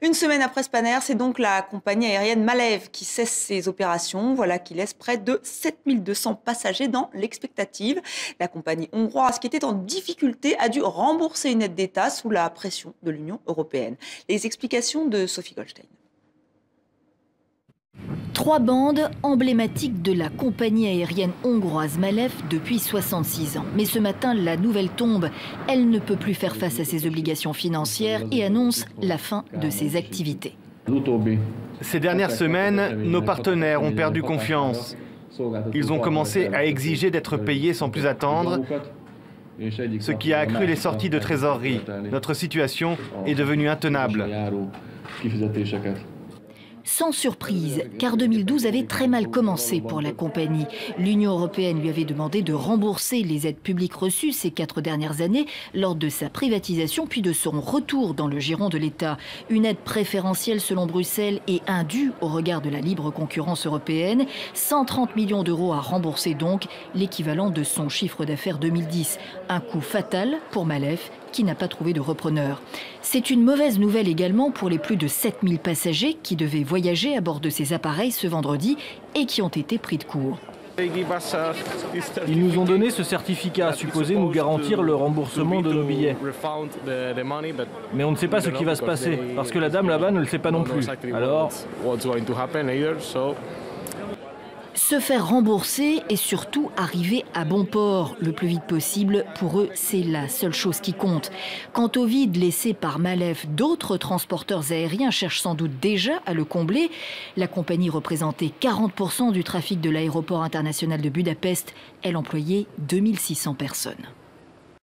Une semaine après Spanair, c'est donc la compagnie aérienne Malev qui cesse ses opérations. Voilà qui laisse près de 7200 passagers dans l'expectative. La compagnie hongroise qui était en difficulté a dû rembourser une aide d'État sous la pression de l'Union européenne. Les explications de Sophie Goldstein. 3 bandes emblématiques de la compagnie aérienne hongroise Malev depuis 66 ans. Mais ce matin, la nouvelle tombe. Elle ne peut plus faire face à ses obligations financières et annonce la fin de ses activités. Ces dernières semaines, nos partenaires ont perdu confiance. Ils ont commencé à exiger d'être payés sans plus attendre, ce qui a accru les sorties de trésorerie. Notre situation est devenue intenable. Sans surprise, car 2012 avait très mal commencé pour la compagnie. L'Union européenne lui avait demandé de rembourser les aides publiques reçues ces 4 dernières années lors de sa privatisation puis de son retour dans le giron de l'État. Une aide préférentielle selon Bruxelles et indue au regard de la libre concurrence européenne. 130 millions d'euros à rembourser donc, l'équivalent de son chiffre d'affaires 2010. Un coup fatal pour Malev qui n'a pas trouvé de repreneur. C'est une mauvaise nouvelle également pour les plus de 7000 passagers qui devaient voyager à bord de ces appareils ce vendredi et qui ont été pris de court. Ils nous ont donné ce certificat supposé nous garantir le remboursement de nos billets. Mais on ne sait pas ce qui va se passer, parce que la dame là-bas ne le sait pas non plus. Alors... Se faire rembourser et surtout arriver à bon port le plus vite possible, pour eux, c'est la seule chose qui compte. Quant au vide laissé par Malev, d'autres transporteurs aériens cherchent sans doute déjà à le combler. La compagnie représentait 40% du trafic de l'aéroport international de Budapest. Elle employait 2600 personnes.